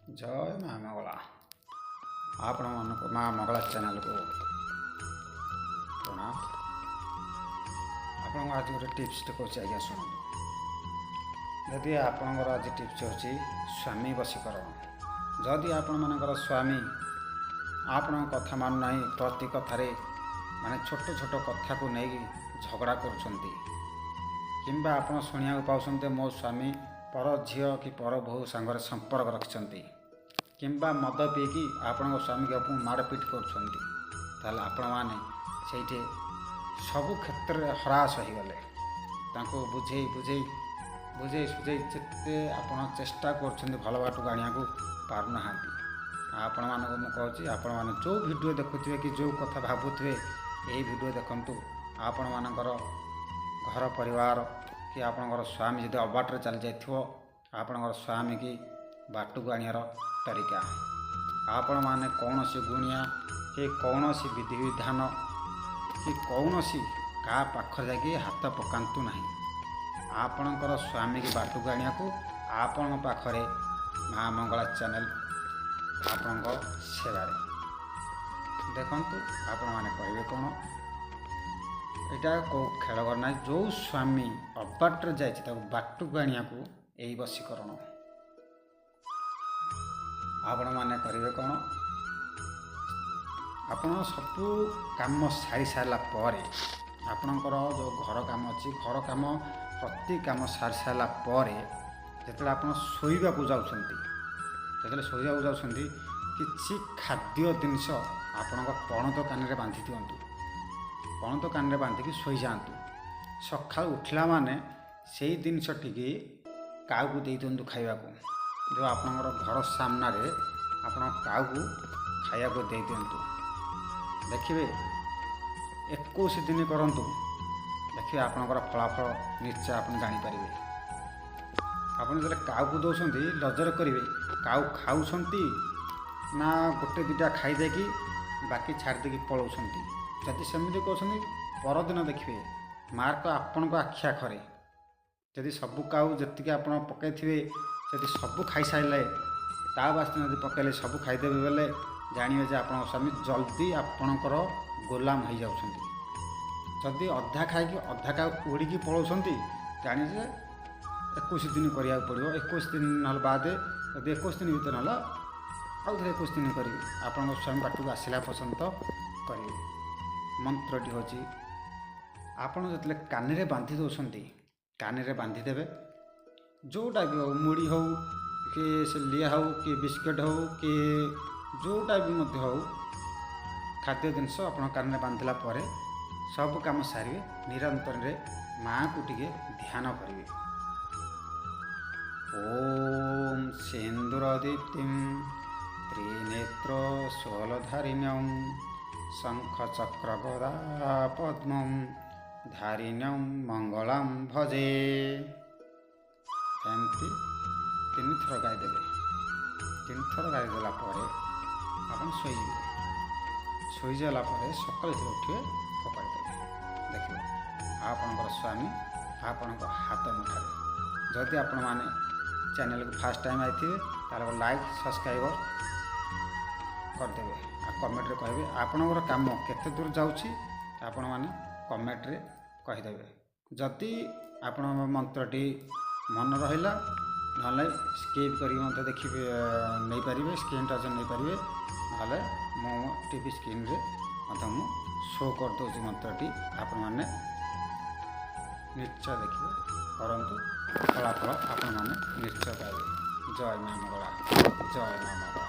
ଜୟ ମା ମଙ୍ଗଳା। ଆପଣମାନଙ୍କୁ ମା ମଙ୍ଗଳା ଚ୍ୟାନେଲକୁ ପ୍ରଣାମ। ଆପଣଙ୍କୁ ଆଜି ଗୋଟେ ଟିପ୍ସଟେ କହୁଛି, ଆଜ୍ଞା ଶୁଣନ୍ତୁ। ଯଦି ଆପଣଙ୍କର ଆଜି ଟିପ୍ସ ହେଉଛି ସ୍ୱାମୀ ବଶୀକରଣ। ଯଦି ଆପଣମାନଙ୍କର ସ୍ୱାମୀ ଆପଣଙ୍କ କଥା ମାନୁନାହିଁ, ପ୍ରତି କଥାରେ ମାନେ ଛୋଟ ଛୋଟ କଥାକୁ ନେଇକି ଝଗଡ଼ା କରୁଛନ୍ତି, କିମ୍ବା ଆପଣ ଶୁଣିବାକୁ ପାଉଛନ୍ତି ମୋ ସ୍ୱାମୀ ପର ଝିଅ କି ପର ବୋହୂ ସାଙ୍ଗରେ ସମ୍ପର୍କ ରଖିଛନ୍ତି, କିମ୍ବା ମଦ ପିଇକି ଆପଣଙ୍କ ସ୍ୱାମୀକୁ ମାଡ଼ପିଟ କରୁଛନ୍ତି, ତାହେଲେ ଆପଣମାନେ ସେଇଠି ସବୁ କ୍ଷେତ୍ରରେ ହରାସ ହୋଇଗଲେ। ତାଙ୍କୁ ବୁଝେଇ ସୁଝେଇ ଯେତେ ଆପଣ ଚେଷ୍ଟା କରୁଛନ୍ତି ଭଲ ବାଟକୁ ଆଣିବାକୁ ପାରୁନାହାନ୍ତି। ଆପଣମାନଙ୍କୁ ମୁଁ କହୁଛି, ଆପଣମାନେ ଯେଉଁ ଭିଡ଼ିଓ ଦେଖୁଥିବେ କି ଯେଉଁ କଥା ଭାବୁଥିବେ, ଏହି ଭିଡ଼ିଓ ଦେଖନ୍ତୁ। ଆପଣମାନଙ୍କର ଘର ପରିବାର କି ଆପଣଙ୍କର ସ୍ୱାମୀ ଯଦି ଅବାଟରେ ଚାଲିଯାଇଥିବ, ଆପଣଙ୍କର ସ୍ୱାମୀ କି ବାଟକୁ ଆଣିବାର ତରିକା। ଆପଣମାନେ କୌଣସି ଗୁଣିଆ କି କୌଣସି ବିଧିବିଧାନ କି କୌଣସି କାହା ପାଖରେ ଯାଇକି ହାତ ପକାନ୍ତୁ ନାହିଁ। ଆପଣଙ୍କର ସ୍ୱାମୀକି ବାଟକୁ ଆଣିବାକୁ ଆପଣଙ୍କ ପାଖରେ ମା ମଙ୍ଗଳା ଚ୍ୟାନେଲ ଆପଣଙ୍କ ସେବାରେ। ଦେଖନ୍ତୁ, ଆପଣମାନେ କହିବେ କ'ଣ, ଏଇଟା କେଉଁ ଖେଳ ଘର ନାହିଁ। ଯେଉଁ ସ୍ୱାମୀ ଅବାଟରେ ଯାଇଛି ତାକୁ ବାଟକୁ ଆଣିବାକୁ ଏହି ବଶୀକରଣ। ଆପଣମାନେ କରିବେ କ'ଣ, ଆପଣ ସବୁ କାମ ସାରି ସାରିଲା ପରେ, ଆପଣଙ୍କର ଯେଉଁ ଘର କାମ ଅଛି, ଘର କାମ ପ୍ରତି କାମ ସାରି ସାରିଲା ପରେ ଯେତେବେଳେ ଆପଣ ଶୋଇବାକୁ ଯାଉଛନ୍ତି, କିଛି ଖାଦ୍ୟ ଜିନିଷ ଆପଣଙ୍କ ପଣତ କାନରେ ବାନ୍ଧି ଦିଅନ୍ତୁ। ପଣତ କାନରେ ବାନ୍ଧିକି ଶୋଇଯାଆନ୍ତୁ। ସକାଳୁ ଉଠିଲା ମାନେ ସେଇ ଜିନିଷଟିକି କାଉକୁ ଦେଇ ଦିଅନ୍ତୁ ଖାଇବାକୁ। ଯେଉଁ ଆପଣଙ୍କର ଘର ସାମ୍ନାରେ ଆପଣ କାଉକୁ ଖାଇବାକୁ ଦେଇ ଦିଅନ୍ତୁ। ଦେଖିବେ 21 ଦିନ କରନ୍ତୁ, ଦେଖିବେ ଆପଣଙ୍କର ଫଳାଫଳ ନିଶ୍ଚୟ ଆପଣ ଜାଣିପାରିବେ। ଆପଣ ଯେତେବେଳେ କାଉକୁ ଦେଉଛନ୍ତି, ନଜର କରିବେ କାଉ ଖାଉଛନ୍ତି ନା ଗୋଟେ ଦୁଇଟା ଖାଇଦେଇକି ବାକି ଛାଡ଼ି ଦେଇକି ପଳାଉଛନ୍ତି। ଯଦି ସେମିତି କହୁଛନ୍ତି, ପରଦିନ ଦେଖିବେ ମାର୍କ ଆପଣଙ୍କ ଆଖି ଆଖରେ। ଯଦି ସବୁ କାଉ ଯେତିକି ଆପଣ ପକାଇଥିବେ ଯଦି ସବୁ ଖାଇସାରିଲେ, ତା ବାସ୍ନା ଯଦି ପକାଇଲେ ସବୁ ଖାଇଦେବେ ବେଲେ ଜାଣିବେ ଯେ ଆପଣଙ୍କ ସ୍ୱାମୀ ଜଲ୍ଦି ଆପଣଙ୍କର ଗୋଲାମ ହୋଇଯାଉଛନ୍ତି। ଯଦି ଅଧା ଖାଇକି ଅଧା କାଉ ଉଡ଼ିକି ପଳାଉଛନ୍ତି, ଜାଣିବେ 21 ଦିନ କରିବାକୁ ପଡ଼ିବ। 21 ଦିନ ନହେଲେ ବାଦେ, ଯଦି 21 ଦିନ ଭିତରେ ନହେଲା ଆଉ ଥରେ 21 ଦିନ କରିବେ, ଆପଣଙ୍କ ସ୍ୱାମୀ ବାଟକୁ ଆସିଲା ପର୍ଯ୍ୟନ୍ତ କରିବେ। ମନ୍ତ୍ରଟି ହେଉଛି, ଆପଣ ଯେତେବେଳେ କାନରେ ବାନ୍ଧି ଦେଉଛନ୍ତି, କାନରେ ବାନ୍ଧିଦେବେ। ଯେଉଁଟା ବି ହେଉ, ମୁଢ଼ି ହେଉ କି ସେ ଲିଆ ହେଉ କି ବିସ୍କୁଟ୍ ହେଉ କି ଯେଉଁଟା ବି ମଧ୍ୟ ହେଉ, ଖାଦ୍ୟ ଜିନିଷ ଆପଣ କାନରେ ବାନ୍ଧିଲା ପରେ ସବୁ କାମ ସାରିବେ। ନିରନ୍ତରରେ ମାଆକୁ ଟିକେ ଧ୍ୟାନ କରିବେ। ଓಂ ସିନ୍ଦୁର ଦୀପ୍ତିଂ ତ୍ରିନେତ୍ର ଷୋଲଧାରିଣ୍ୟଂ ଶଙ୍ଖ ଚକ୍ର ଗଦା ପଦ୍ମଂ ଧାରିଣ୍ୟଂ ମଙ୍ଗଳଂ ଭଜେ। ଏମିତି 3 ଥର ଗାଇଦେବେ। 3 ଥର ଗାଇଦେଲା ପରେ ଆପଣ ଶୋଇଯିବେ। ଶୋଇଗଲା ପରେ ସକାଳୁ ଉଠିବେ, ଫୋପାଡ଼ି ଦେବେ। ଦେଖିବେ ଆପଣଙ୍କର ସ୍ୱାମୀ ଆପଣଙ୍କ ହାତ ମୁଠାରେ। ଯଦି ଆପଣମାନେ ଚ୍ୟାନେଲକୁ ଫାର୍ଷ୍ଟ ଟାଇମ୍ ଆସିଥିବେ, ତାହେଲେ ଲାଇକ୍ ସବସ୍କ୍ରାଇବ୍ କରିଦେବେ। ଆଉ କମେଣ୍ଟରେ କହିବେ ଆପଣଙ୍କର କାମ କେତେ ଦୂର ଯାଉଛି, ଆପଣମାନେ କମେଣ୍ଟରେ କହିଦେବେ। ଯଦି ଆପଣଙ୍କ ମନ୍ତ୍ରଟି ମନେ ରହିଲା, ନହେଲେ ସ୍କିପ୍ କରିକି ମଧ୍ୟ ନେଇପାରିବେ, ସ୍କ୍ରିନ୍ ଟଚ୍ ନେଇପାରିବେ। ନହେଲେ ମୁଁ ଟିଭି ସ୍କ୍ରିନ୍ରେ ମଧ୍ୟ ମୁଁ ଶୋ କରିଦେଉଛି ମନ୍ତ୍ରଟି। ଆପଣମାନେ ନିଶ୍ଚୟ ଦେଖିବେ, କରନ୍ତୁ, ଫଳାଫଳ ଆପଣମାନେ ନିଶ୍ଚୟ ପାଇବେ। ଜୟ ମା ମଙ୍ଗଳା, ଜୟ ମା ମଙ୍ଗଳା।